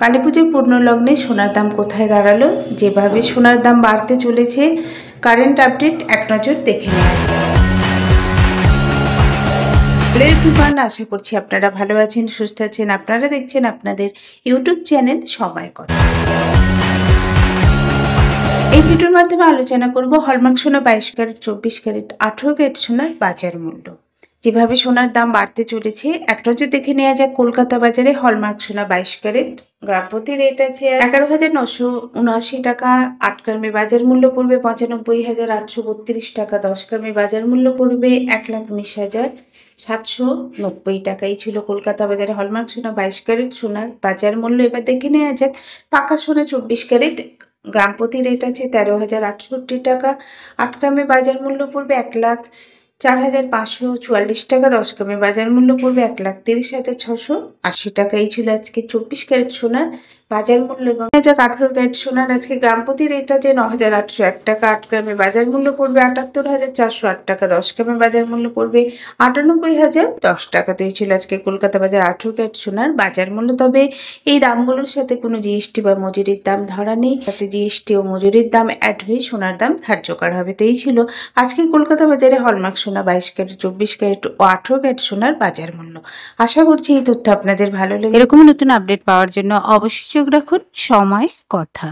কালীপুজোর পূর্ণলগ্নে সোনার দাম কোথায় দাঁড়ালো, যেভাবে সোনার দাম বাড়তে চলেছে, কারেন্ট আপডেট এক নজর দেখে নেওয়া যায়। আশা করছি আপনারা ভালো আছেন, সুস্থ আছেন। আপনারা দেখছেন আপনাদের ইউটিউব চ্যানেল সময় কথা। এই ভিডিওর মাধ্যমে আলোচনা করব হলমার্ক সোনা 22 ক্যারেট, 24 ক্যারেট, 18 ক্যারেট সোনার বাজার মূল্য। যেভাবে সোনার দাম বাড়তে চলেছে, এক নজর দেখে নেওয়া যাক কলকাতা বাজারে হলমার্ক সোনা 22 ক্যারেট গ্রাম প্রতি রেট আছে 11,979 টাকা। 8 গ্রামে বাজার মূল্য পড়বে 95,832 টাকা। 10 গ্রামে বাজার মূল্য পড়বে 1,19,790 টাকা। এই ছিল কলকাতা বাজারে হলমার্ক সোনা 22 ক্যারেট সোনার বাজার মূল্য। এবার দেখে নেওয়া যাক পাকা সোনা 24 ক্যারেট গ্রাম প্রতি রেট আছে 13,068 টাকা। 8 গ্রামে বাজার মূল্য পড়বে 1,04,544 টাকা। 10 গ্রামে বাজার মূল্য পড়বে 1,30,680 টাকা। এই ছিল আজকে 24 ক্যারেট সোনার বাজার মূল্য। এবং 18 ক্যারেট সোনার আজকে গ্রাম প্রতি রেট আছে 9,801 টাকা। 8 গ্রামে বাজার মূল্য পড়বে 78,408 টাকা। 10 গ্রামে বাজার মূল্য পড়বে 98,010 টাকা। তো এই ছিল আজকে কলকাতা বাজার 18 ক্যারেট সোনার বাজার মূল্য। তবে এই দামগুলোর সাথে কোনো জিএসটি বা মজুরির দাম ধরা নেই, সাথে জিএসটি ও মজুরির দাম অ্যাড হয়ে সোনার দাম ধার্য করা হবে। তো এই ছিল আজকে কলকাতা বাজারে হলমার্ক সোনা 22 ক্যারেট, 24 ক্যারেট ও 18 ক্যারেট সোনার বাজার মূল্য। আশা করছি এই তথ্য আপনাদের ভালো লাগে। এরকম নতুন আপডেট পাওয়ার জন্য অবশ্যই চোখ রাখুন সময় কথা।